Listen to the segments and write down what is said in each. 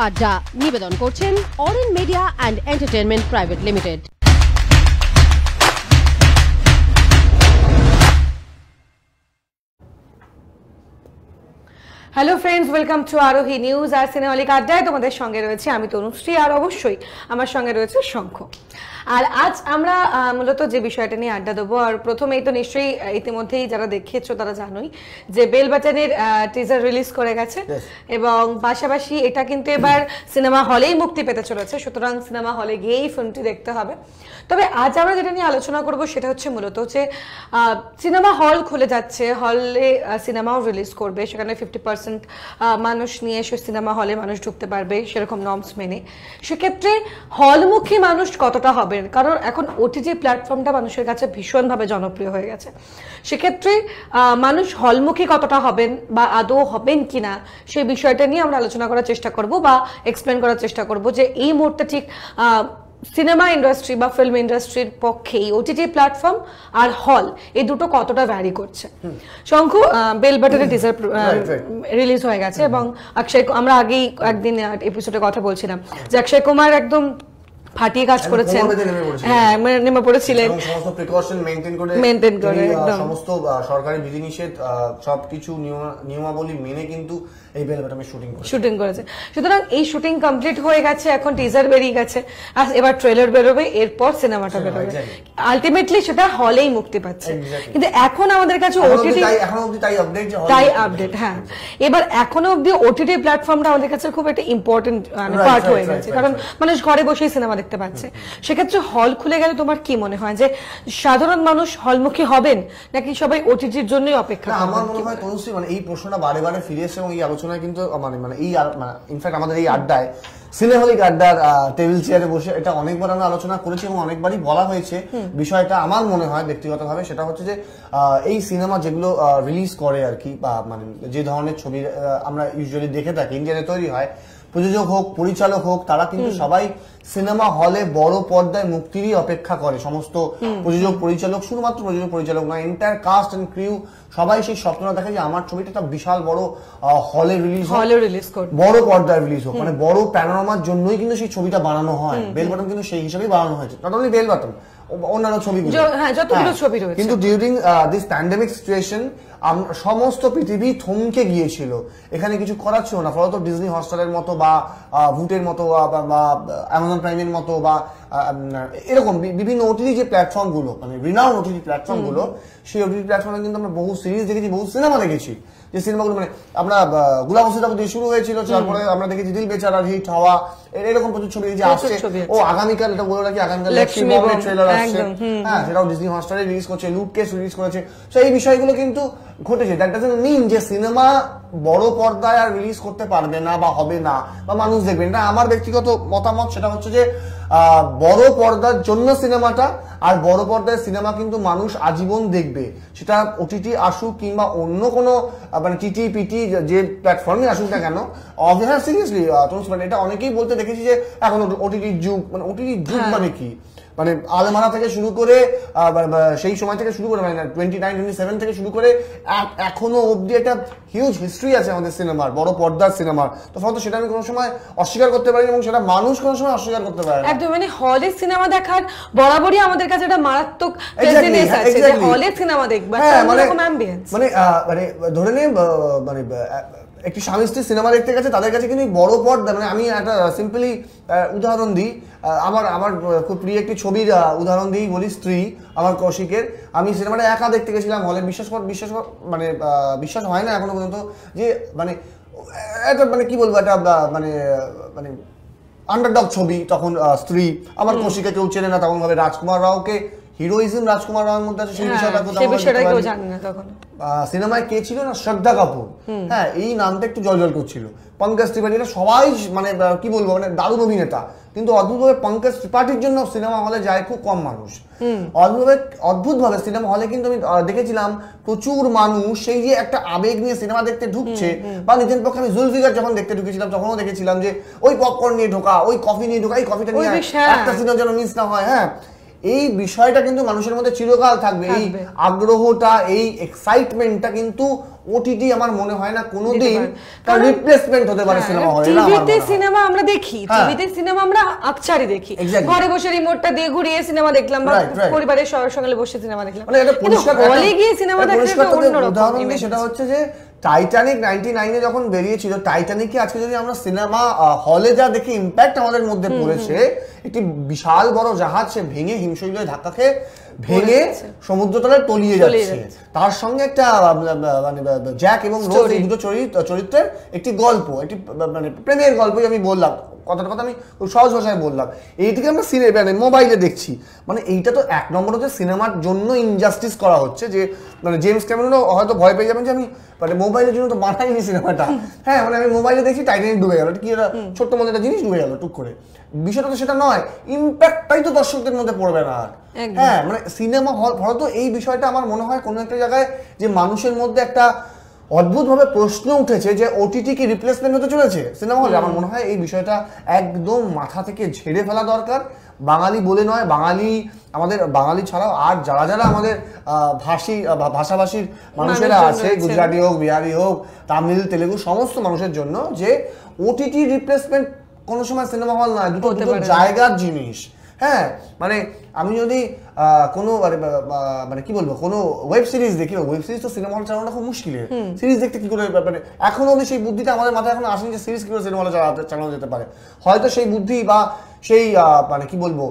আড্ডা নিবেদন করছেন Oren media and entertainment private limited. Hello friends, welcome to Arohi news আর সিনেমালিক আড্ডায়। তোমাদের সঙ্গে রয়েছে আমি তনুশ্রী, আর অবশ্যই আমার সঙ্গে রয়েছে শঙ্খ। আর আজ আমরা মূলত যে বিষয়টা নিয়ে আড্ডা দেবো, আর প্রথমেই তো নিশ্চয়ই ইতিমধ্যেই যারা দেখেছো তারা জানোই যে বেল বাটনের টিজার রিলিজ করে গেছে, এবং পাশাপাশি এটা কিন্তু এবার সিনেমা হলেই মুক্তি পেতে চলেছে, সুতরাং সিনেমা হলে গিয়েই ফিল্মটি দেখতে হবে। তবে আজ আমরা যেটা নিয়ে আলোচনা করব সেটা হচ্ছে মূলত যে সিনেমা হল খুলে যাচ্ছে, হলে সিনেমাও রিলিজ করবে, সেখানে 50% মানুষ নিয়ে এসে সিনেমা হলে মানুষ ঢুকতে পারবে সেরকম নর্মস মেনে। সেক্ষেত্রে হলমুখী মানুষ কতটা হবেন, কারণ এখন ওটিটি প্ল্যাটফর্মটা মানুষের কাছে ভীষণভাবে জনপ্রিয় হয়ে গেছে। সেক্ষেত্রে মানুষ হলমুখী কতটা হবেন বা আদৌ হবেন কিনা সেই বিষয়টা নিয়ে আমরা আলোচনা করার চেষ্টা করব বা এক্সপ্লেন করার চেষ্টা করব যে এই মুহূর্তে ঠিক সিনেমা ইন্ডাস্ট্রি বা ফিল্ম ইন্ডাস্ট্রির পক্ষে ওটিটি প্ল্যাটফর্ম আর হল এই দুটো কতটা ভ্যারি করছে। শঙ্কু, বেল বাটনের টিজার রিলিজ হয়ে গেছে এবং অক্ষয়, আমরা আগেই একদিন এপিসোডে কথা বলছিলাম যে অক্ষয় কুমার একদম ফাটিয়ে কাজ করেছেন, হ্যাঁ নেমে পড়েছিলেন, সমস্ত প্রিকশন মেইনটেইন করে সমস্ত সরকারি বিধিনিষেধ সবকিছু নিয়মাবলী মেনে কিন্তু এই বেল বাটনে শুটিং করেছে। সুতরাং এই শুটিং কমপ্লিট হয়ে গেছে, এখন টিজার বেরিয়ে গেছে, আর এবার ট্রেলার বেরোবে, এরপর সিনেমাটা বেরোবে, আলটিমেটলি সেটা হলেই মুক্তি পাচ্ছে। কিন্তু এখন আমাদের কাছে ওটিটি তাই আপডেট, হ্যাঁ এবার এখনো অব্দি ওটিটি প্ল্যাটফর্মটা আমাদের কাছে খুব একটা ইম্পর্টেন্ট পার্ট হয়ে গেছে, কারণ মানুষ ঘরে বসেই সিনেমা দেখতে পাচ্ছে। সেক্ষেত্রে হল খুলে গেলে তোমার কি মনে হয় যে সাধারণ মানুষ হলমুখী হবেন নাকি সবাই ওটিটির জন্যই অপেক্ষা করবেন? আমার মনে হয় তনুশ্রী, মানে এই প্রশ্নটা বারে বারে ফিরে এসে এবং এই আলোচনায় কিন্তু মানে এই ইনফ্যাক্ট আমাদের এই আড্ডায় সিনেমালিক আড্ডার টেবিল চেয়ারে বসে এটা অনেকবার আমরা আলোচনা করেছি এবং অনেকবারই বলা হয়েছে বিষয়টা। আমার মনে হয় ব্যক্তিগতভাবে সেটা হচ্ছে যে এই সিনেমা যেগুলো রিলিজ করে আর কি, বা মানে যে ধরনের ছবি আমরা ইউজুয়ালি দেখে থাকি ইন্ডিয়াতে তৈরি হয়, প্রযোজক হোক পরিচালক হোক, তারা কিন্তু সবাই সিনেমা হলে বড় পর্দায় মুক্তিরই অপেক্ষা করে। সমস্ত প্রযোজক পরিচালক, শুধুমাত্র প্রযোজক পরিচালক নয়, এন্টায়ার কাস্ট এন্ড ক্রিউ সবাই সেই স্বপ্নটা দেখে যে আমার ছবিটা একটা বিশাল বড় হলে রিলিজ হোক, বড় পর্দায় রিলিজ হোক, মানে বড় প্যানোরামার জন্যই কিন্তু সেই ছবিটা বানানো হয়। বেল বাটন কিন্তু সেই হিসেবেই বানানো হয়েছে, নট অনলি বেল বাটন, অন্যান্য ছবিগুলো, কিন্তু ডিউরিং দিস প্যান্ডেমিক সিচুয়েশন সমস্ত পৃথিবী থমকে গিয়েছিল, এখানে কিছু করার ছিল না। ফলত ডিজনি হটস্টারের মতো বা ভুটের মতো বা অ্যামাজন প্রাইমের মতো বা এরকম বিভিন্ন ওটিটি যে প্ল্যাটফর্ম গুলো, মানে রিনাউন্ড ওটিটি প্ল্যাটফর্ম গুলো, সেই ওটিটি প্ল্যাটফর্মে কিন্তু আমরা বহু সিরিজ দেখেছি, বহু সিনেমা দেখেছি, যে সিনেমাগুলো মানে আমরা গুলাম হোসেন দিয়ে শুরু হয়েছিল, তারপরে আমরা দেখেছি দিল বেচারা, হিট হাওয়া, এরকম প্রচুর ছবি যে আসছে। ও আগামীকাল, এটা বলে রাখি, আগামীকাল লক্ষ্মী বম্বের ট্রেলার আসছে, হ্যাঁ সেটাও ডিজনি হটস্টারে রিলিজ করছে, লুটকেস রিলিজ করেছে। তো এই বিষয়গুলো কিন্তু ঘটেছে। দ্যাট ডাজন্ট মিন যে সিনেমা বড় পর্দায় আর রিলিজ করতে পারবে না বা হবে না বা মানুষ দেখবে না। আমার ব্যক্তিগত মতামত সেটা হচ্ছে যে বড় পর্দার জন্য সিনেমাটা, আর বড় পর্দায় সিনেমা কিন্তু মানুষ আজীবন দেখবে, সেটা ওটিটি আসুক কিংবা অন্য কোনো মানে টিটি পিটি যে প্ল্যাটফর্মে আসুক না কেন। সিরিয়াসলি মানে এটা অনেকেই বলতে দেখেছি যে এখন ওটিটির যুগ, মানে ওটিটির যুগ মানে কি, মানে আলমারা থেকে শুরু করে সেই সময় থেকে শুরু করে মানে 29-27 থেকে শুরু করে এখনো অব্দি একটা হিউজ হিস্ট্রি আছে আমাদের সিনেমার, বড় পর্দার সিনেমার। তো ফলত সেটা আমি কোনো সময় অস্বীকার করতে পারি এবং সেটা মানুষ কোনো সময় অস্বীকার করতে পারে না। একদম, মানে হলে সিনেমা দেখার বরাবরই আমাদের কাছে একটা মারাত্মক প্রেজেন্স আছে যে হলে সিনেমা দেখবা, এরকম অ্যাম্বিয়েন্স। মানে ধরে নিন মানে একটি স্বামী স্ত্রী সিনেমা দেখতে গেছে, তাদের কাছে কিন্তু বড় পর্দা, মানে আমি একটা সিম্পলি উদাহরণ দিই, আমার খুব প্রিয় একটি ছবির উদাহরণ দিই, বলি স্ত্রী, আমার কৌশিকের। আমি সিনেমাটা একা দেখতে গেছিলাম হলে, মানে বিশ্বাস হয় না এখনো পর্যন্ত যে মানে এটা মানে কি বলবো, এটা মানে মানে আন্ডারডগ ছবি। তখন স্ত্রী, আমার কৌশিকে কেউ চেনে না, তখন ভাবে রাজকুমার রাওকে হিরোইজম রাজকুমার রাওয়ের মধ্যে আছে, সেই বিষয়টা কেউ জানে না। তখন সিনেমায় কে ছিল না, শ্রদ্ধা কাপুর, হ্যাঁ এই নামটা একটু জল করছিল। পঙ্কজ ত্রিপাঠী, সবাই মানে কি বলবো, মানে দারুণ অভিনেতা, কিন্তু অদ্ভুতভাবে পঙ্কজ ত্রিপাঠীর জন্য সিনেমা হলে যায় খুব কম মানুষ। অদ্ভুতভাবে সিনেমা হলে কিন্তু আমি দেখেছিলাম প্রচুর মানুষ সেই যে একটা আবেগ নিয়ে সিনেমা দেখতে ঢুকছে, বা নিজের পক্ষে আমি জুলফিকার যখন দেখতে ঢুকেছিলাম তখনও দেখেছিলাম যে ওই পপকর্ন নিয়ে ঢোকা, ওই কফি নিয়ে ঢোকা, এই কফিটা নিয়ে একটা সিনেমা যেন মিস না হয়। হ্যাঁ, এই বিষয়টা কিন্তু মানুষের মধ্যে চিরকাল থাকবে। এই আগ্রহটা, এই এক্সাইটমেন্টটা কিন্তু ওটিটি আমার মনে হয় না কোনোদিন তার রিপ্লেসমেন্ট হতে পারে সিনেমা হলে। টিভিতে সিনেমা আমরা দেখি, টিভিতে সিনেমা আমরা আকচারি দেখি, ঘরে বসে রিমোটটা দিয়ে ঘুরিয়ে সিনেমা দেখলাম বা পরিবারের সঙ্গে বসে সিনেমা দেখলাম। মানে এটা পরিষ্কার হলে গিয়ে সিনেমা দেখতে একটা অন্যরকম উদাহরণ দিই, সেটা হচ্ছে যে টাইটানিক 99 এ যখন বেরিয়েছিল, টাইটানিকে আজকে যদি আমরা সিনেমা হলে যা দেখি ইম্প্যাক্ট আমাদের মধ্যে পড়েছে, একটি বিশাল বড় জাহাজ সে ভেঙে হিমশৈলে ধাক্কা খেয়ে ভেঙে সমুদ্রতলায় তলিয়ে যাচ্ছে, তার সঙ্গে একটা মানে জ্যাক এবং রোজ এই দুটো চরিত্রের একটি গল্প, একটি মানে প্রেমের গল্পই আমি বললাম, কথার কথা আমি সহজ ভাষায় বললাম, এইটিকে আমরা মানে মোবাইলে দেখছি। মানে এইটা তো এক নম্বর হচ্ছে সিনেমার জন্য ইনজাস্টিস করা হচ্ছে, যে মানে জেমস ক্যামেরনও হয়তো ভয় পেয়ে যাবেন যে আমি মানে মোবাইলের জন্য তো বানাইনি সিনেমাটা, হ্যাঁ মানে আমি মোবাইলে দেখছি টাইটানিক ডুবে গেল, কি একটা ছোট্ট মধ্যে একটা জিনিস ডুবে গেল টুক করে, বিষয়টা তো সেটা নয়, ইম্প্যাক্টটাই তো দর্শকদের মধ্যে পড়বে না। হ্যাঁ মানে সিনেমা হল হয়তো এই বিষয়টা আমার মনে হয় কোনো একটা জায়গায় যে মানুষের মধ্যে একটা অদ্ভুতভাবে প্রশ্ন উঠেছে যে ওটিটি কি রিপ্লেসমেন্ট হতে চলেছে সিনেমা হলে, আমার মনে হয় এই বিষয়টা একদম মাথা থেকে ঝেড়ে ফেলা দরকার। বাঙালি বলে নয়, আমাদের বাঙালি ছাড়াও আর যারা যারা আমাদের ভাষাভাষীর মানুষেরা আছে, গুজরাটি হোক, বিহারি হোক, তামিল, তেলেগু, সমস্ত মানুষের জন্য যে ওটিটি রিপ্লেসমেন্ট কোনো সময় সিনেমা হল নয়, দুটো জায়গার জিনিস। হ্যাঁ মানে আমি যদি কোনো মানে কি বলবো কোনো ওয়েব সিরিজ দেখি, ওয়েব সিরিজ তো সিনেমা হল চালানোটা খুব মুশকিলের, সিরিজ দেখতে কি করে মানে এখনো অবধি সেই বুদ্ধিটা আমাদের মাথায় এখনো আসেনি যে সিরিজ কি করে সিনেমা হলে চালানো যেতে পারে। হয়তো সেই বুদ্ধি বা সেই মানে কি বলবো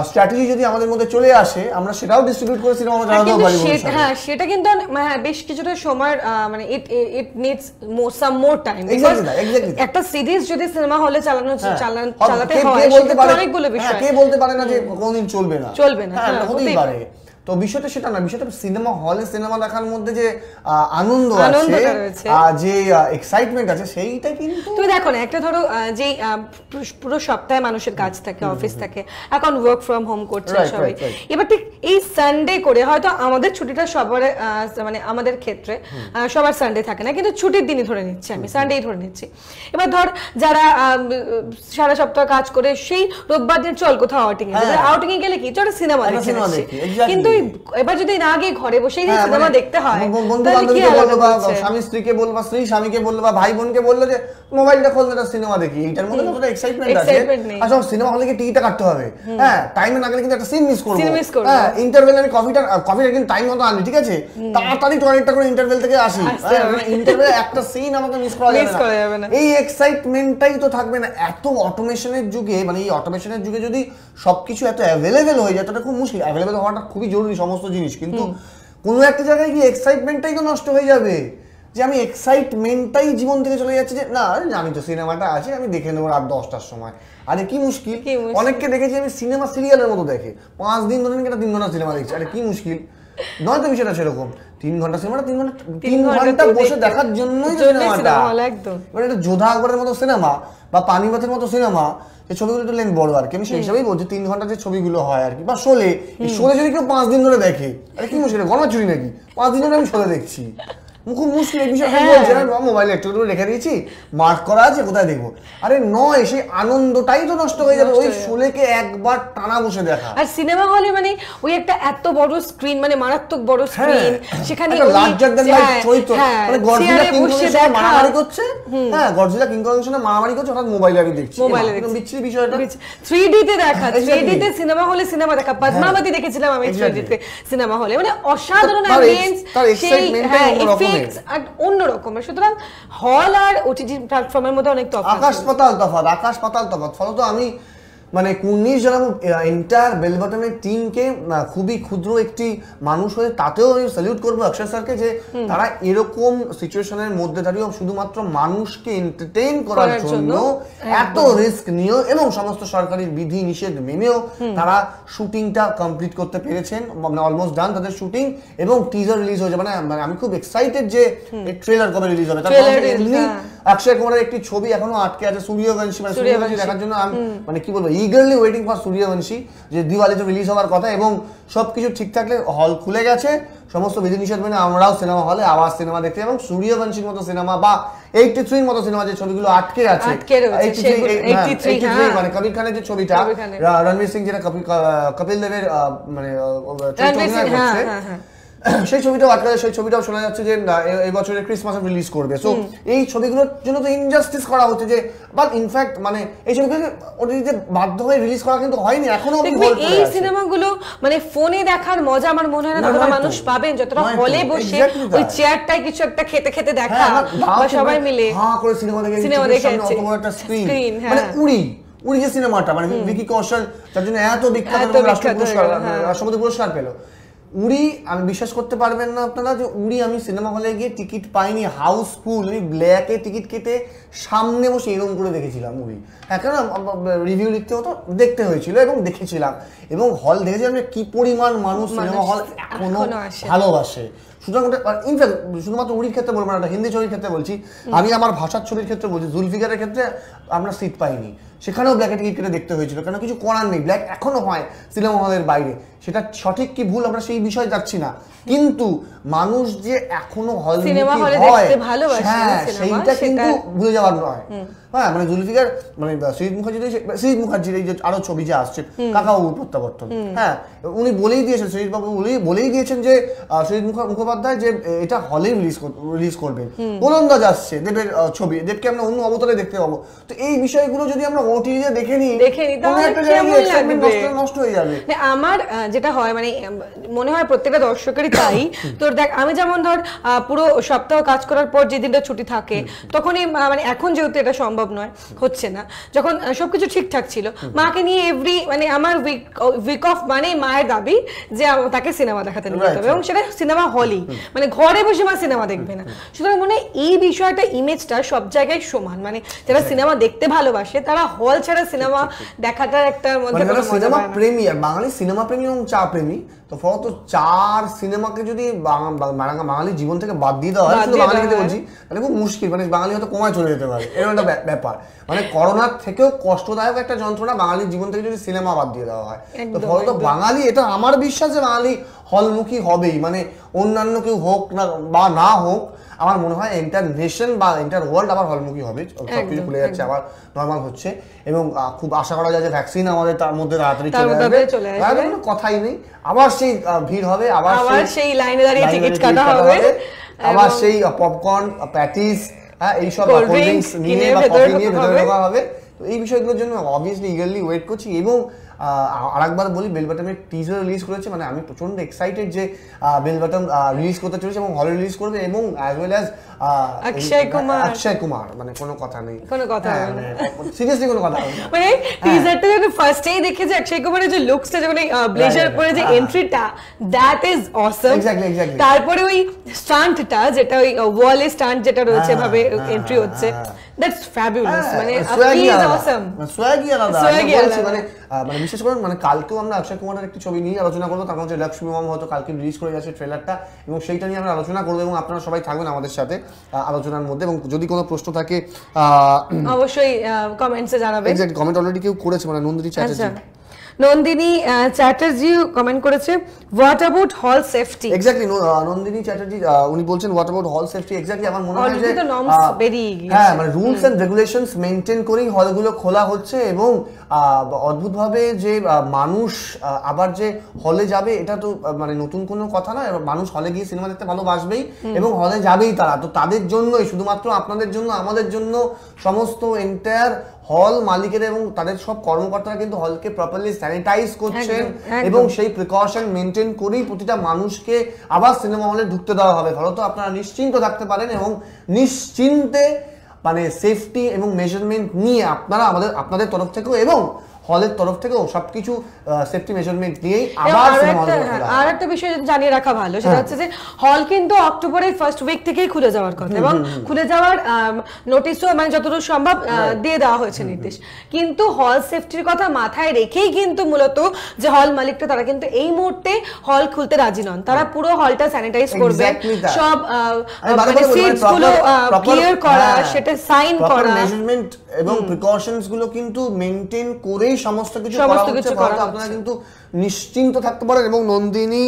স্ট্র্যাটেজি যদি আমাদের মধ্যে চলে আসে, আমরা সেটাও ডিস্ট্রিবিউট করে সিনেমা চালাতেও পারি। হ্যাঁ সেটা কিন্তু বেশ কিছুটা সময় মানে it needs some more time. একটা সিরিজ যদি সিনেমা হলে চালাতে হয় অনেকগুলো বিষয়, কে বলতে পারে না যে কোনদিন চলবে না, হ্যাঁ হতেই পারে। তো বিষয়টা সেটা না, বিষয়টা সিনেমা হলে সিনেমা দেখার মধ্যে যে আনন্দ আছে, যে এক্সাইটমেন্ট আছে, সেইটা কিন্তু তুমি দেখো না, একটা ধরো যে পুরো সপ্তাহে মানুষের কাজ থাকে, অফিস থাকে, এখন ওয়ার্ক ফ্রম হোম করছে সবাই, এবার ঠিক এই সানডে করে হয়তো আমাদের ছুটিটা সবার মানে আমাদের ক্ষেত্রে সবার সানডে থাকে না, কিন্তু ছুটির দিনই ধরে নিচ্ছি, আমি সানডেই ধরে নিচ্ছি। এবার ধর যারা সারা সপ্তাহ কাজ করে সেই রোববার দিন চল কোথাও আউটিং এ, আউটিং এ গেলে কি চল সিনেমা দেখি, কিন্তু এবার যদি না গিয়ে ঘরে বসেই সিনেমা দেখতে হয়, বন্ধু বান্ধবীকে বললো বা স্বামী স্ত্রীকে বললো বা স্ত্রী স্বামীকে বললো বা ভাই বোনকে বললো যে মোবাইলটা খোলতে একটা সিনেমা দেখি, এইটার মধ্যে কতটা এক্সাইটমেন্ট আছে। আচ্ছা সিনেমা হলে গিয়ে টিকিটটা কাটতে হবে, হ্যাঁ টাইমে না গেলে কিন্তু একটা সিন মিস করবো, হ্যাঁ ইন্টারভেলে আমি কফিটা কিন্তু টাইম মতো আনি, ঠিক আছে তাড়াতাড়ি টয়লেটটা করে ইন্টারভেল থেকে আসি, ইন্টারভেলে একটা সিন আমাকে মিস করা যাবে না, এই এক্সাইটমেন্টটাই তো থাকবে না। এত অটোমেশনের যুগে, মানে এই অটোমেশনের যুগে যদি সবকিছু এত অ্যাভেলেবেল হয়ে যায়, তাহলে খুব মুশকিল। অ্যাভেলেবেল হওয়াটা খুবই জরুরি সমস্ত জিনিস, কিন্তু কোনো একটা জায়গায় গিয়ে এক্সাইটমেন্টটাই তো নষ্ট হয়ে যাবে, যে আমি এক্সাইটমেন্টটাই জীবন থেকে চলে যাচ্ছে, যে না আমি তো সিনেমাটা আছে আমি দেখে নেবো রাত 10টার সময়। আরে কি মুশকিল, অনেককে দেখেছি আমি সিনেমা সিরিয়ালের মতো দেখে 5 দিন ধরে নাকি 3 ঘন্টা সিনেমা দেখছি, আরে কি মুশকিল নয় তো বিষয়টা সেরকম। 3 ঘন্টা সিনেমাটা 3 ঘন্টা বসে দেখার জন্যই সিনেমাটা, মানে এটা যোধা আকবরের মতো সিনেমা বা পানিপথের মতো সিনেমা, এই ছবিগুলো একটু লেন্থ বড় আর কি, আমি সেই হিসাবেই বলছি 3 ঘন্টা যে ছবিগুলো হয় আর কি, বা শোলে যদি কেউ 5 দিন ধরে দেখে, আরে কি মুশকিল, গণচুরি নাকি 5 দিন ধরে আমি শোলে দেখছি, খুব মুশকিল। এই বিষয় বলছে না মোবাইলে একটু রেখে দিয়েছি, মার্ক করা আছে, কোথায় দেখবো, আরে নয়, সেই আনন্দটাই তো নষ্ট হয়ে যাবে ওই শোলেকে একবার টানা বসে দেখা। আর সিনেমা হলে মানে ওই একটা এত বড় স্ক্রিন, মানে মারাত্মক বড় স্ক্রিন, সেখানে মানে গডজিলা কিং কংয়ের মারামারি করছে, হ্যাঁ গডজিলা কিং কংয়ের সঙ্গে মারামারি করছে, হঠাৎ মোবাইলে আমি দেখছি, বিচ্ছিরি বিষয়টা 3D তে দেখা, 3D তে সিনেমা হলে সিনেমা দেখা, পদ্মাবতী দেখেছিলাম আমি 3D তে সিনেমা হলে, মানে অসাধারণ অ্যাম্বিয়েন্স, সেই অন্যরকম। সুতরাং হল আর ওটিটি প্ল্যাটফর্মের মধ্যে অনেক তফাৎ, আকাশ পাতাল তফাৎ। ফলত আমি মানে কুর্নিশ জানাবো এন্টায়ার বেল বাটনের টিমকে, খুবই ক্ষুদ্র একটি মানুষ হয়ে তাতেও আমি স্যালিউট করবো অক্ষয় স্যারকে, যে তারা এরকম সিচুয়েশনের মধ্যে দাঁড়িয়েও শুধুমাত্র মানুষকে এন্টারটেইন করার জন্য এত রিস্ক নিয়েও এবং সমস্ত সরকারি বিধি নিষেধ মেনেও তারা শুটিংটা কমপ্লিট করতে পেরেছেন, মানে অলমোস্ট ডান তাদের শুটিং, এবং টিজার রিলিজ হয়েছে। মানে আমি খুব এক্সাইটেড যে ট্রেলার কবে রিলিজ হবে, তার এমনি অক্ষয় কুমারের একটি ছবি এখনো আটকে আছে, সূর্যবংশী, মানে সূর্যবংশী দেখার জন্য আমি মানে কি বলবো ইগারলি ওয়েটিং ফর সূর্যবংশী, যে দিওয়ালিতে রিলিজ হওয়ার কথা, এবং সবকিছু ঠিক থাকলে হল খুলে গেছে, সমস্ত বিধিনিষেধ মেনে আমরাও সিনেমা হলে আবার সিনেমা দেখতে, এবং সূর্যবংশীর মতো সিনেমা বা 83 মতো সিনেমা যে ছবিগুলো আটকে আছে, 83 মানে কবির খানের যে ছবিটা, রণবীর সিং যেটা কপিল দেবের মানে সেই ছবিটাও আটকে, সেই ছবিটাও শোনা যাচ্ছে যে এই বছরের ক্রিসমাসে রিলিজ করবে। সো এই ছবিগুলোর জন্য তো ইনজাস্টিস করা হচ্ছে, যে বাট ইনফ্যাক্ট মানে এই ছবিগুলোকে ওটিটিতে বাধ্য হয়ে রিলিজ করা কিন্তু হয়নি এখনো। এই সিনেমাগুলো মানে ফোনে দেখার মজা আমার মনে হয় না ততটা মানুষ পাবেন যতটা হলে বসে ওই চেয়ারটায় কিছু একটা খেতে খেতে দেখা বা সবাই মিলে হ্যাঁ করে সিনেমা দেখে অত বড় একটা স্ক্রিন, মানে উড়ি যে সিনেমাটা, মানে ভিকি কৌশল যার জন্য এত বিখ্যাত রাষ্ট্রপতি পুরস্কার পেল, উড়ি আমি বিশ্বাস করতে পারবেন না আপনারা যে উড়ি আমি সিনেমা হলে গিয়ে টিকিট পাইনি, হাউসফুল, আমি ব্ল্যাকে টিকিট কেটে সামনে বসে এরকম করে দেখেছিলাম উড়ি। হ্যাঁ, কেন রিভিউ লিখতে হতো, দেখতে হয়েছিল এবং দেখেছিলাম, এবং হল দেখেছিলাম যে কি পরিমাণ মানুষ সিনেমা হল এখনো ভালোবাসে। সুতরাং ইনফ্যাক্ট শুধুমাত্র উড়ির ক্ষেত্রে বলবো না, হিন্দি ছবির ক্ষেত্রে বলছি, আমি আমার ভাষার ছবির ক্ষেত্রে বলছি, জুলফিকারের ক্ষেত্রে আমরা সিট পাইনি, সেখানেও ব্ল্যাকে টিকিট কেটে দেখতে হয়েছিল, কেন কিছু করার নেই, ব্ল্যাক এখনো হয় সিনেমা হলের বাইরে, সেটা সঠিক কি ভুল আমরা সেই বিষয়ে যাচ্ছি না, কিন্তু মানুষ যে এখনো হল হয় হ্যাঁ সেইটা কিন্তু ভুলে যাওয়ার নয়। হ্যাঁ, মানে জুলফিকার মানে শহীদ মুখার্জির এই যে আরো ছবি যে আসছে কাকাবাবু প্রত্যাবর্তন, হ্যাঁ উনি বলেই দিয়েছেন, শহীদ বাবু বলেই দিয়েছেন যে শহীদ মুখোপাধ্যায় যে এটা হলে রিলিজ করবেন, গোলন্দাজ আসছে দেবের ছবি, দেবকে আমরা অন্য অবতারে দেখতে পাবো। তো এই বিষয়গুলো যদি আমরা ওটিটিতে দেখে নিই নষ্ট হয়ে যাবে। আমার যেটা হয় মানে মনে হয় প্রত্যেকটা দর্শকেরই তাই। তোর দেখ আমি যেমন ধর পুরো সপ্তাহ কাজ করার পর যে দিনটা ছুটি থাকে তখনই মানে এখন যেহেতু এটা সম্ভব নয়, হচ্ছে না, যখন সবকিছু ঠিকঠাক ছিল মাকে নিয়ে মানে আমার উইক অফ মানে মায়ের দাবি যে তাকে সিনেমা দেখাতে নিয়ে যেতে হবে, এবং সেটা সিনেমা হলই, মানে ঘরে বসে মা সিনেমা দেখবে না। সুতরাং মনে হয় এই বিষয়টা ইমেজটা সব জায়গায় সমান, মানে যারা সিনেমা দেখতে ভালোবাসে তারা হল ছাড়া সিনেমা দেখাটার একটা মধ্যে সিনেমা প্রেমী আর বাঙালি সিনেমা প্রেমী এবং চা প্রেমী, তো ফলত চার সিনেমাকে যদি বাঙালি জীবন থেকে বাদ দিয়ে দেওয়া হয়, শুধু বাঙালি ক্ষেত্রে বলছি, তাহলে খুব মুশকিল, মানে বাঙালি হয়তো কমায় চলে যেতে পারে, এরকম একটা ব্যাপার। মানে করোনার থেকেও কষ্টদায়ক একটা যন্ত্রণা বাঙালির জীবন থেকে যদি সিনেমা বাদ দিয়ে দেওয়া হয়, তো ফলত বাঙালি, এটা আমার বিশ্বাস যে বাঙালি হলমুখী হবেই, মানে অন্যান্য কেউ হোক না বা না হোক, আমার মনে হয় এন্টার নেশন বা এন্টার ওয়ার্ল্ড আবার হলমুখী হবে, সবকিছু খুলে যাচ্ছে, আবার নর্মাল হচ্ছে, এবং খুব আশা করা যায় যে ভ্যাকসিন আমাদের তার মধ্যে তাড়াতাড়ি চলে আসবে, কোনো কথাই নেই, আবার সেই ভিড় হবে, আবার সেই লাইনে দাঁড়িয়ে টিকিট কাটা হবে, আবার সেই পপকর্ন প্যাটিস এইসব কোল্ড ড্রিঙ্কস নিয়ে বা কফি নিয়ে ভেতরে ঢোকা হবে। তো এই বিষয়গুলোর জন্য অবভিয়াসলি ইগারলি ওয়েট করছি, এবং আরেকবার বলি বেল বটমের টিজার রিলিজ করেছে, মানে আমি প্রচন্ড এক্সাইটেড যে বেল বটম রিলিজ করতে চলেছে এবং হলে রিলিজ করবে, এবং as well as Akshay Kumar, মানে কোনো কথা নেই, কোনো কথা নেই, সিরিয়াসলি কোনো কথা নেই, মানে টিজারটা যখন ফার্স্টেই দেখে যে অক্ষয় কুমারের যে লুকসটা, যখন ব্লেজার পরে যে এন্ট্রিটা, দ্যাট ইজ অসম। এক্স্যাক্টলি তারপরে ওই স্টান্টটা যেটা ওই ওয়ালে স্টান্ট যেটা রয়েছে ভাবে এন্ট্রি হচ্ছে, দ্যাটস ফ্যাবুলাস, মানে হি ইজ অসম, সোয়াগি আলাদা, মানে বিশেষ করে মানে কালকেও আমরা অক্ষয় কুমারের একটি ছবি নিয়ে আলোচনা করবো, তার মধ্যে লক্ষ্মী মামা হয়তো কালকে রিলিজ করে যাচ্ছে ট্রেলারটা, এবং সেইটা নিয়ে আমরা আলোচনা করবো, এবং আপনারা সবাই থাকবেন আমাদের সাথে আলোচনার মধ্যে, এবং যদি কোনো প্রশ্ন থাকে অবশ্যই কমেন্টসে জানাবেন। এক্স্যাক্টলি, কমেন্ট অলরেডি কেউ করেছে, মানে নন্দিনী চ্যাটার্জি, নন্দিনী চ্যাটার্জি কমেন্ট করেছে, হোয়াট অ্যাবাউট হল সেফটি। এক্স্যাক্টলি, নন্দিনী চ্যাটার্জি উনি বলছেন হোয়াট অ্যাবাউট হল সেফটি। এক্স্যাক্টলি, আমার মনে হয় যে হ্যাঁ, মানে রুলস এন্ড রেগুলেশনস মেইনটেইন করেই হলগুলো খোলা হচ্ছে, এবং অদ্ভুতভাবে যে মানুষ আবার যে হলে যাবে এটা তো মানে নতুন কোনো কথা নয়, মানুষ হলে গিয়ে সিনেমা দেখতে ভালোবাসবেই এবং হলে যাবেই তারা, তো তাদের জন্যই, শুধুমাত্র আপনাদের জন্য, আমাদের জন্য, সমস্ত এন্টায়ার হল মালিকেরা এবং তাদের সব কর্মকর্তারা কিন্তু হলকে প্রপারলি স্যানিটাইজ করছেন, এবং সেই প্রিকশন মেনটেন করেই প্রতিটা মানুষকে আবার সিনেমা হলে ঢুকতে দেওয়া হবে। ফলত আপনারা নিশ্চিন্ত থাকতে পারেন, এবং নিশ্চিন্তে মানে সেফটি এবং মেজারমেন্ট নিয়ে আপনারা আপনাদের তরফ থেকেও এবং হলের তরফ থেকেও সবকিছু সেফটি মেজারমেন্ট নিয়েই আবার আর একটা বিষয় জানিয়ে রাখা ভালো, সেটা হচ্ছে যে হল কিন্তু অক্টোবরের ফার্স্ট উইক থেকেই খুলে যাওয়ার কথা, এবং খুলে যাওয়ার নোটিশও মানে যতদূর সম্ভব দিয়ে দেওয়া হয়েছে নির্দেশ। কিন্তু হল সেফটির কথা মাথায় রেখেই কিন্তু মূলত যে হল মালিকটা তারা কিন্তু এই মুহূর্তে হল খুলতে রাজি নন। তারা পুরো হলটা স্যানিটাইজ করবে, সব সিটস গুলো ক্লিয়ার করা, সেটা সাইন করা, মেজারমেন্ট এবং প্রিকশনস গুলো কিন্তু মেইনটেইন করেই সমস্ত কিছু করা হচ্ছে। আপনারা কিন্তু নিশ্চিন্ত থাকতে পারেন। এবং নন্দিনী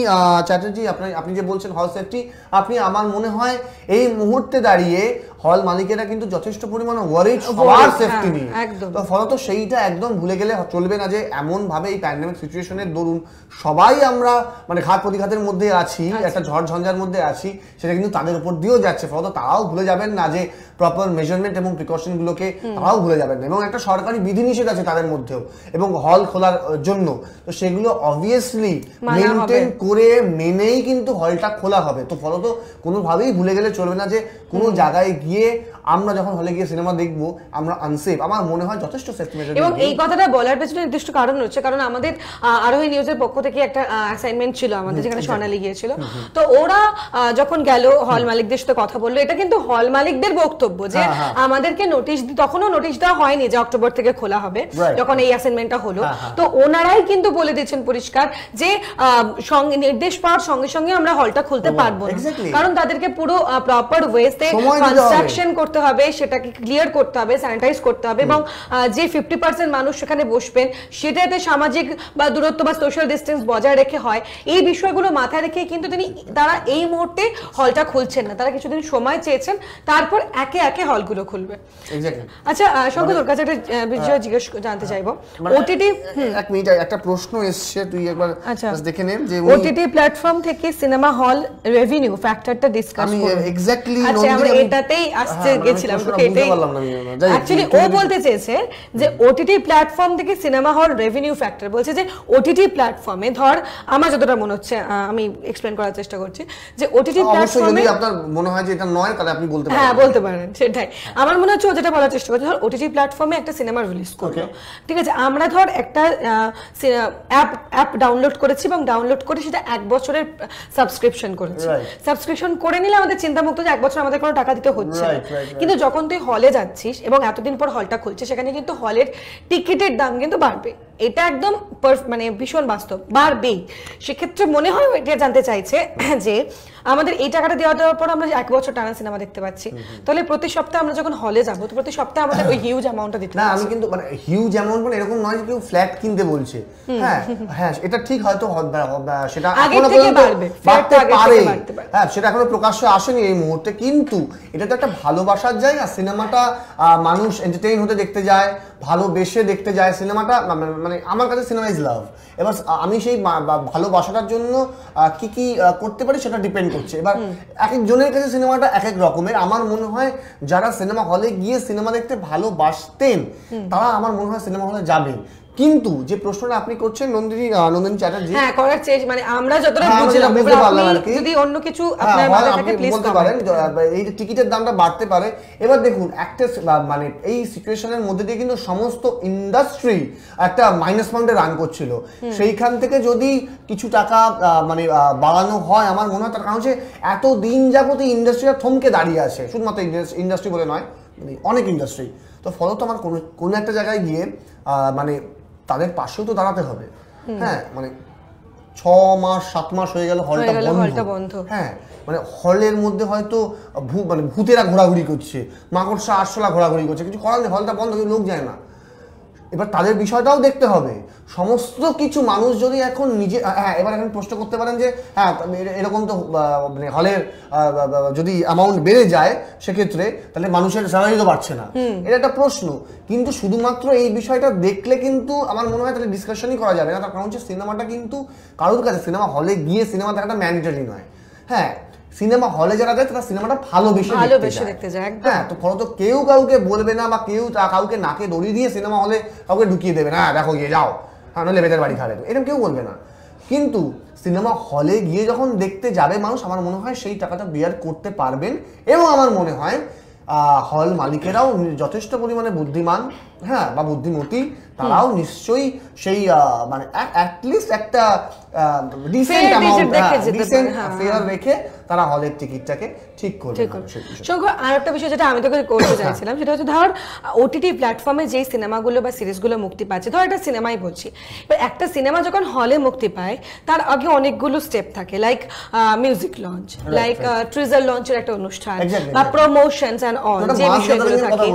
চ্যাটার্জি, আপনি যে বলছেন হল সেফটি, আপনি আমার মনে হয় এই মুহূর্তে দাঁড়িয়ে হল মালিকেরা কিন্তু যথেষ্ট পরিমাণে ওয়ারিড সবার সেফটি নিয়ে। তো ফলত সেইটা একদম ভুলে গেলে চলবে না যে এমন ভাবে এই প্যান্ডেমিক সিচুয়েশনের দরুন সবাই আমরা মানে ঘাত প্রতিঘাতের মধ্যে আছি, একটা ঝড় ঝঞ্ঝার মধ্যে আছি, সেটা কিন্তু তাদের উপর দিয়েও যাচ্ছে। ফলত তারাও ভুলে যাবেন না যে প্রপার মেজারমেন্ট এবং প্রিকশন গুলোকে তারাও ভুলে যাবেন না। এবং একটা সরকারি বিধিনিষেধ আছে তাদের মধ্যেও এবং হল খোলার জন্য, তো সেগুলো অবভিয়াসলি মেনটেন করে মেনেই কিন্তু হলটা খোলা হবে। তো ফলত কোনোভাবেই ভুলে গেলে চলবে না যে কোনো জায়গায় গিয়ে আমরা যখন হলে গিয়ে সিনেমা দেখবো আমরা আনসেফ। আমার মনে হয় যথেষ্ট সেফটি মেজার। এবং এই কথাটা বলার পেছনে নির্দিষ্ট কারণ রয়েছে, কারণ আমাদের আরোহী নিউজের পক্ষ থেকে একটা অ্যাসাইনমেন্ট ছিল আমাদের, যেখানে স্বর্ণালী গিয়েছিল। তো ওরা যখন গেল হল মালিকদের সাথে কথা বললো, এটা কিন্তু হল মালিকদের বক্তব্য যে আমাদেরকে নোটিশ, তখনও নোটিশ দেওয়া হয়নি যে অক্টোবর থেকে খোলা হবে, যখন এই অ্যাসাইনমেন্টটা হলো। তো ওনারাই কিন্তু বলে দিচ্ছেন পরিষ্কার যে নির্দেশ পাওয়ার সঙ্গে সঙ্গে আমরা হলটা খুলতে পারবো না, কারণ তাদেরকে পুরো প্রপার ওয়েতে কনস্ট্রাকশন করতে হবে, সেটাকে ক্লিয়ার করতে হবে, স্যানিটাইজ করতে হবে, এবং যে 50% মানুষ সেখানে বসবেন সেটাতে সামাজিক বা দূরত্ব বা সোশ্যাল ডিস্টেন্স বজায় রেখে হয়। এই বিষয়গুলো মাথায় রেখে কিন্তু তারা এই মুহূর্তে হলটা খুলছেন না, তারা কিছুদিন সময় চেয়েছেন, তারপর একে একে হলগুলো খুলবে। আচ্ছা শঙ্কর, তোর কাছে একটা বিষয় জানতে চাইবো। ওটিটি, এক মিনিট, একটা প্রশ্ন এসেছে, তুই একবার দেখে নে যে ওটিটি প্ল্যাটফর্ম থেকে সিনেমা হল রেভিনিউ ফ্যাক্টরটা ডিসকাস করব। এক্স্যাক্টলি, আচ্ছা আমরা এটাতেই আসছে গেছিলাম, এটাই অ্যাকচুয়ালি ও বলতে চেয়েছে যে ওটিটি প্ল্যাটফর্ম থেকে সিনেমা হল রেভিনিউ ফ্যাক্টর, বলছে যে ওটিটি প্ল্যাটফর্মে, ধর আমার যতটা মনে হচ্ছে, আমি এক্সপ্লেইন করার চেষ্টা করছি যে ওটিটি প্ল্যাটফর্মে, যদি আপনার মনে হয় যে এটা নয় তাহলে আপনি বলতে পারেন। হ্যাঁ বলতে পারেন, সেটাই আমার মনে হচ্ছে ও যেটা বলার চেষ্টা করছে। ধর ওটিটি প্ল্যাটফর্মে একটা সিনেমা রিলিজ করলো, ঠিক আছে, আমরা ধর একটা অ্যাপ ডাউনলোড করেছি এবং ডাউনলোড করে সেটা 1 বছরের সাবস্ক্রিপশন করেছি। সাবস্ক্রিপশন করে নিলে আমাদের চিন্তামুক্ত যে 1 বছর আমাদের কোনো টাকা দিতে হচ্ছে না। কিন্তু যখন তুই হলে যাচ্ছিস এবং এতদিন পর হলটা খুলছিস, সেখানে কিন্তু হলের টিকিটের দাম কিন্তু বাড়বে, এটা একদম মানে ভীষণ বাস্তব, বাড়বেই। সেক্ষেত্রে মনে হয় এটা জানতে চাইছে যে আমাদের এই টাকাটা দেওয়ার পর আমরা 1 বছর টানা সিনেমা দেখতে পাচ্ছি, তাহলে প্রতি সপ্তাহে আমরা যখন হলে যাবো, তো প্রতি সপ্তাহে আমাদের ওই হিউজ অ্যামাউন্টটা দিতে হবে। না আমি কিন্তু মানে হিউজ অ্যামাউন্ট মানে এরকম নয় যে কেউ ফ্ল্যাট কিনতে বলছে। হ্যাঁ হ্যাঁ, এটা ঠিক, হয়তো সেটা এখনো পর্যন্ত বাড়তে পারে, হ্যাঁ সেটা এখনো প্রকাশ্যে আসেনি এই মুহূর্তে, কিন্তু এটা তো একটা ভালোবাসার জায়গা। সিনেমাটা মানুষ এন্টারটেইন হতে দেখতে যায়, ভালোবেসে দেখতে যায় সিনেমাটা, মানে আমার কাছে সিনেমা ইজ লাভ। এবার আমি সেই ভালোবাসাটার জন্য কি কি করতে পারি সেটা ডিপেন্ড করছে। এবার এক একজনের কাছে সিনেমাটা এক এক রকমের। আমার মনে হয় যারা সিনেমা হলে গিয়ে সিনেমা দেখতে ভালোবাসতেন তারা আমার মনে হয় সিনেমা হলে যাবেন। কিন্তু যে প্রশ্নটা আপনি করছেন নন্দিনী চ্যাটার্জি, হ্যাঁ করার চেষ্টা, মানে আমরা যতটা বুঝলাম, আপনি যদি অন্য কিছু আপনার মাথায় থাকে প্লিজ বলতে পারেন। এই যে টিকিটের দামটা বাড়তে পারে, এবার দেখুন একটা মানে এই সিচুয়েশনের মধ্যে দিয়ে কিন্তু সমস্ত ইন্ডাস্ট্রি একটা মাইনাস পয়েন্টে রান করছিল। সেইখান থেকে যদি কিছু টাকা মানে বাড়ানো হয়, আমার মনে হয় তার কারণ হচ্ছে এত দিন যাবত এই ইন্ডাস্ট্রিটা থমকে দাঁড়িয়ে আছে, শুধুমাত্র ইন্ডাস্ট্রি বলে নয়, মানে অনেক ইন্ডাস্ট্রি। তো ফলত আমার কোনো একটা জায়গায় গিয়ে মানে তাদের পাশেও তো দাঁড়াতে হবে। হ্যাঁ মানে 6 মাস 7 মাস হয়ে গেল হলটা বন্ধ। হ্যাঁ মানে হলের মধ্যে হয়তো মানে ভূতেরা ঘোরাঘুরি করছে, মাকড়সা আরশোলা ঘোরাঘুরি করছে, কিছু করার নেই, হলটা বন্ধ, লোক যায় না। এবার তাদের বিষয়টাও দেখতে হবে। সমস্ত কিছু মানুষ যদি এখন নিজে, হ্যাঁ এবার এখন প্রশ্ন করতে পারেন যে হ্যাঁ এরকম তো মানে হলের যদি অ্যামাউন্ট বেড়ে যায় সেক্ষেত্রে তাহলে মানুষের স্যালারি তো বাড়ছে না, এটা একটা প্রশ্ন। কিন্তু শুধুমাত্র এই বিষয়টা দেখলে কিন্তু আমার মনে হয় তাহলে ডিসকাশনই করা যাবে না। তার কারণ হচ্ছে সিনেমাটা কিন্তু কারোর কাছে সিনেমা হলে গিয়ে সিনেমা দেখাটা ম্যান্ডেটরি নয়। হ্যাঁ সিনেমা হলে যারা যায় তারা সিনেমাটা ভালোবেসে দেখতে যায়। হ্যাঁ তো ফলত কেউ কাউকে বলবে না বা কেউ কাউকে নাকে দড়ি দিয়ে সিনেমা হলে কাউকে ঢুকিয়ে দেবে না, দেখো গিয়ে যাও, হ্যাঁ নইলে বেতের বাড়ি খাবে, এরকম কেউ বলবে না। কিন্তু সিনেমা হলে গিয়ে যখন দেখতে যাবে মানুষ, আমার মনে হয় সেই টাকাটা বিয়ার করতে পারবেন। এবং আমার মনে হয় হল মালিকেরাও যথেষ্ট পরিমাণে বুদ্ধিমান, হ্যাঁ, বা বুদ্ধিমতী, তারাও নিশ্চয়ই সেই মানে অ্যাটলিস্ট একটা ডিসেন্ট অ্যামাউন্ট, ডিসেন্ট ফেয়ার রেখে তারা হলের টিকিটটাকে ঠিক করবে। শঙ্কর, আর একটা বিষয় যেটা আমি তোকে করতে চাইছিলাম সেটা হচ্ছে, ধর ওটিটি প্ল্যাটফর্মে যে সিনেমাগুলো বা সিরিজগুলো মুক্তি পাচ্ছে, ধর একটা সিনেমাই বলছি, এবার একটা সিনেমা যখন হলে মুক্তি পায় তার আগে অনেকগুলো স্টেপ থাকে, লাইক মিউজিক লঞ্চ, লাইক ট্রিজার লঞ্চের একটা অনুষ্ঠান, বা প্রমোশনস এন্ড অল, যে বিষয়গুলো থাকে।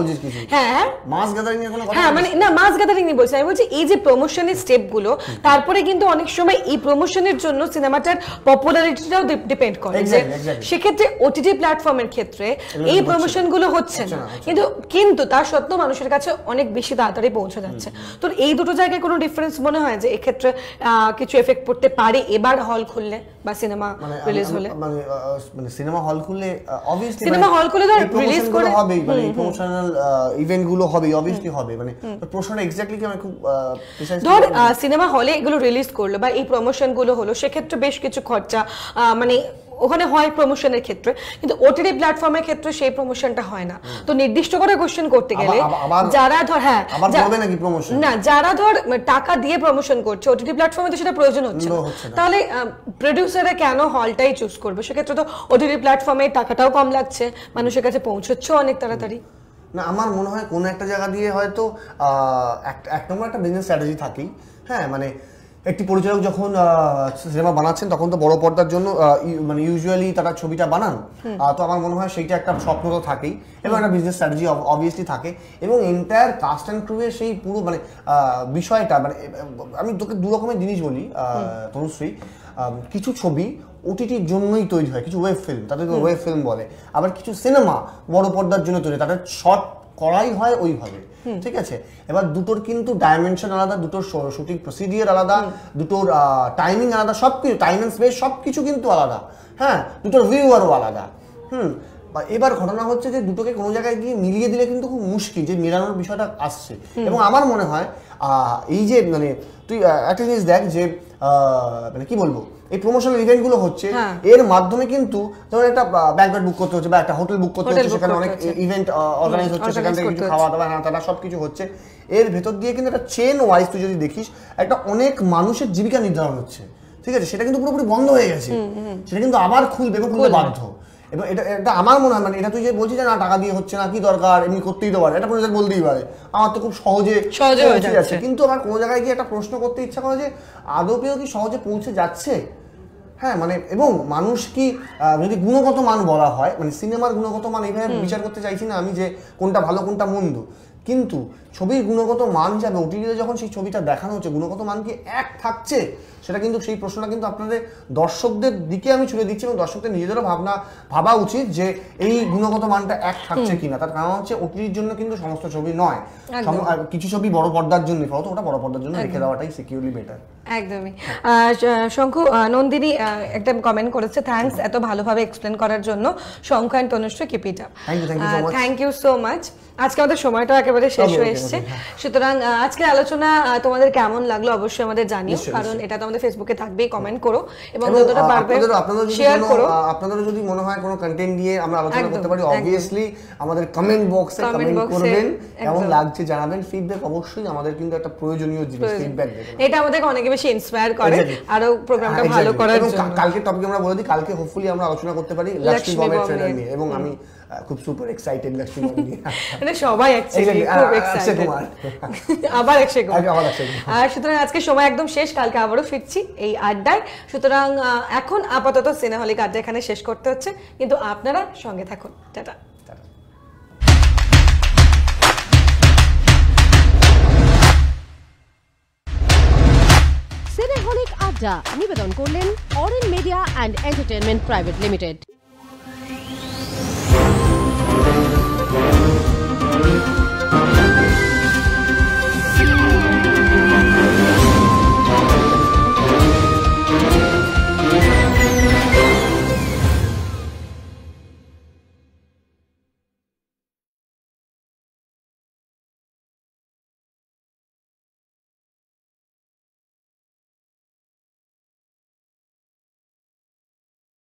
হ্যাঁ, মাস গ্যাদারিং এর কোনো কথা, হ্যাঁ, মানে না মাস গ্যাদারিং নি বলছি, আমি বলছি এই যে প্রমোশনের স্টেপগুলো, তারপরে কিন্তু অনেক সময় এই প্রমোশনের জন্য সিনেমাটার পপুলারিটিটাও ডিপেন্ড করে। সেক্ষেত্রে ওটিটি প্ল্যাটফর্মের ক্ষেত্রে এই প্রমোশন গুলো হচ্ছে না, কিন্তু তার সত্ত্বেও মানুষের কাছে অনেক বেশি তাড়াতাড়ি পৌঁছে যাচ্ছে। তো এই দুটো জায়গায় কোনো ডিফারেন্স মনে হয় যে এক্ষেত্রে কিছু এফেক্ট পড়তে পারে এবার হল খুললে বা সিনেমা রিলিজ হলে? মানে সিনেমা হল খুললে অবভিয়াসলি, সিনেমা হল খুলে তো রিলিজ করে হবে, মানে প্রমোশনাল ইভেন্ট গুলো হবে, অবভিয়াসলি হবে। মানে প্রশ্নটা এক্স্যাক্টলি কি আমি খুব প্রিসাইজ, ধর সিনেমা হলে এগুলো রিলিজ করলো বা এই প্রমোশন গুলো হলো, সেক্ষেত্রে বেশ কিছু খরচা মানে ওখানে হয় প্রমোশনের ক্ষেত্রে, কিন্তু ওটিটি প্ল্যাটফর্মের ক্ষেত্রে সেই প্রমোশনটা হয় না। তো নির্দিষ্ট করে কোশ্চেন করতে গেলে যারা ধর, হ্যাঁ, না, যারা ধর টাকা দিয়ে প্রমোশন করছে ওটিটি প্ল্যাটফর্মে, তো সেটা প্রয়োজন হচ্ছে না, তাহলে প্রোডিউসাররা কেন হলটাই চুজ করবে? সেক্ষেত্রে তো ওটিটি প্ল্যাটফর্মে টাকাটাও কম লাগছে, মানুষের কাছে পৌঁছচ্ছেও অনেক তাড়াতাড়ি। না, আমার মনে হয় কোনো একটা জায়গা দিয়ে হয়তো এক নম্বর একটা বিজনেস স্ট্র্যাটেজি থাকেই, হ্যাঁ, মানে একটি পরিচালক যখন সিনেমা বানাচ্ছেন তখন তো বড় পর্দার জন্য মানে ইউজুয়ালি তারা ছবিটা বানান, তো আমার মনে হয় সেইটা একটা স্বপ্ন তো থাকেই, এবং একটা বিজনেস স্ট্র্যাটেজি অবভিয়াসলি থাকে, এবং এন্টায়ার কাস্ট অ্যান্ড ক্রুয়ের সেই পুরো মানে বিষয়টা, মানে আমি তোকে দু রকমের জিনিস বলি তনুশ্রী, কিছু ছবি ওটিটির জন্যই তৈরি হয়, কিছু ওয়েব ফিল্ম, তাদেরকে ওয়েব ফিল্ম বলে, আবার কিছু সিনেমা বড় পর্দার জন্য তৈরি, তাদের শর্ট করাই হয় ওইভাবে, ঠিক আছে? এবার দুটোর কিন্তু ডাইমেনশন আলাদা, দুটোর শুটিং প্রসিডিওর আলাদা, দুটোর টাইমিং আলাদা, সবকিছু টাইম এন্ড স্পেস সবকিছু কিন্তু আলাদা, হ্যাঁ, দুটোর ভিউয়ারও আলাদা। এবার ঘটনা হচ্ছে যে দুটোকে কোনো জায়গায় গিয়ে মিলিয়ে দিলে কিন্তু খুব মুশকিল যে মেলানোর বিষয়টা আসছে। এবং আমার মনে হয় এই যে মানে তুই একটা জিনিস দেখ যে মানে কি বলবো, এই প্রমোশনাল ইভেন্ট গুলো হচ্ছে, এর মাধ্যমে কিন্তু ধর একটা ব্যাংকোয়েট বুক করতে হচ্ছে বা একটা হোটেল বুক করতে হচ্ছে, সেখানে অনেক ইভেন্ট অর্গানাইজ হচ্ছে, সেখান থেকে কিছু খাওয়া দাওয়া নানা সবকিছু হচ্ছে, এর ভেতর দিয়ে কিন্তু একটা চেন ওয়াইজ তুই যদি দেখিস একটা অনেক মানুষের জীবিকা নির্ধারণ হচ্ছে, ঠিক আছে? সেটা কিন্তু পুরোপুরি বন্ধ হয়ে গেছে, সেটা কিন্তু আবার খুলবে এবং খুলতে বাধ্য। এবং এটা আমার মনে হয়, মানে এটা তুই যে বলছিস যে না টাকা দিয়ে হচ্ছে না, কি দরকার, এমনি করতেই তো পারে, এটা প্রয়োজন বলতেই পারে, আমার তো খুব সহজে পৌঁছে যাচ্ছে, কিন্তু আমার কোনো জায়গায় গিয়ে একটা প্রশ্ন করতে ইচ্ছা করে যে আদৌ কেউ কি সহজে পৌঁছে যাচ্ছে? হ্যাঁ, মানে এবং মানুষ কি যদি গুণগত মান বলা হয়, মানে সিনেমার গুণগত মান এইভাবে বিচার করতে চাইছি না আমি যে কোনটা ভালো কোনটা মন্দ, কিন্তু ছবির গুণগত মান হিসাবে ওটিটিতে যখন সেই ছবিটা দেখানো হচ্ছে, গুণগত মান কি এক থাকছে? সেটা কিন্তু সেই প্রশ্নটা কিন্তু আপনাদের দর্শকদের দিকে আমি ছুড়ে দিচ্ছি, এবং দর্শকদের নিজেদেরও ভাবা উচিত যে এই গুণগত মানটা এক থাকছে কিনা। তার কারণ হচ্ছে ওটিটির জন্য কিন্তু সমস্ত ছবি নয়, কিছু ছবি বড় পর্দার জন্য, ফলত ওটা বড় পর্দার জন্য রেখে দেওয়াটাই সিকিউরলি বেটার। একদমই। শঙ্কু, নন্দিনী একটা কমেন্ট করেছে, থ্যাঙ্কস এত ভালোভাবে এক্সপ্লেন করার জন্য Shanku and Tanushree, keep it up. Thank you so much. আজকে আমাদের সময়টা একেবারে শেষ হয়ে এসেছে, সুতরাং আজকের আলোচনা তোমাদের কেমন লাগলো অবশ্যই আমাদের জানিও, কারণ এটা তো আমাদের ফেসবুকে থাকবেই, কমেন্ট করো এবং যতটা পারবে শেয়ার করো। আপনাদের যদি মনে হয় কোনো কন্টেন্ট নিয়ে আমরা আলোচনা করতে পারি, অবভিয়াসলি আমাদের কমেন্ট বক্সে কমেন্ট করবেন, কেমন লাগছে জানাবেন, ফিডব্যাক অবশ্যই আমাদের কিন্তু একটা প্রয়োজনীয় জিনিস, ফিডব্যাক দেবেন, এটা আমাদেরকে অনেক বেশি ইন্সপায়ার করে আরো প্রোগ্রামটা ভালো করার জন্য। কালকে টপিক আমরা বলে দিই, কালকে হোপফুলি আমরা আলোচনা করতে পারি লক্ষ্মী বমের ট্রেলার নিয়ে, এবং আমি খুব সুপার এক্সাইটেড লক্ষ্মী বম নিয়ে, মানে সবাই অ্যাকচুয়ালি খুব এক্সাইটেড। আবার অক্ষয় কুমার। সুতরাং আজকে সময় একদম শেষ, কালকে আবারও ফিরছি এই আড্ডায়। সুতরাং এখন আপাতত সিনেহলিক আড্ডা এখানে শেষ করতে হচ্ছে, কিন্তু আপনারা সঙ্গে থাকুন। টাটা। সিনেহলিক আড্ডা নিবেদন করলেন Oren media and entertainment private limited.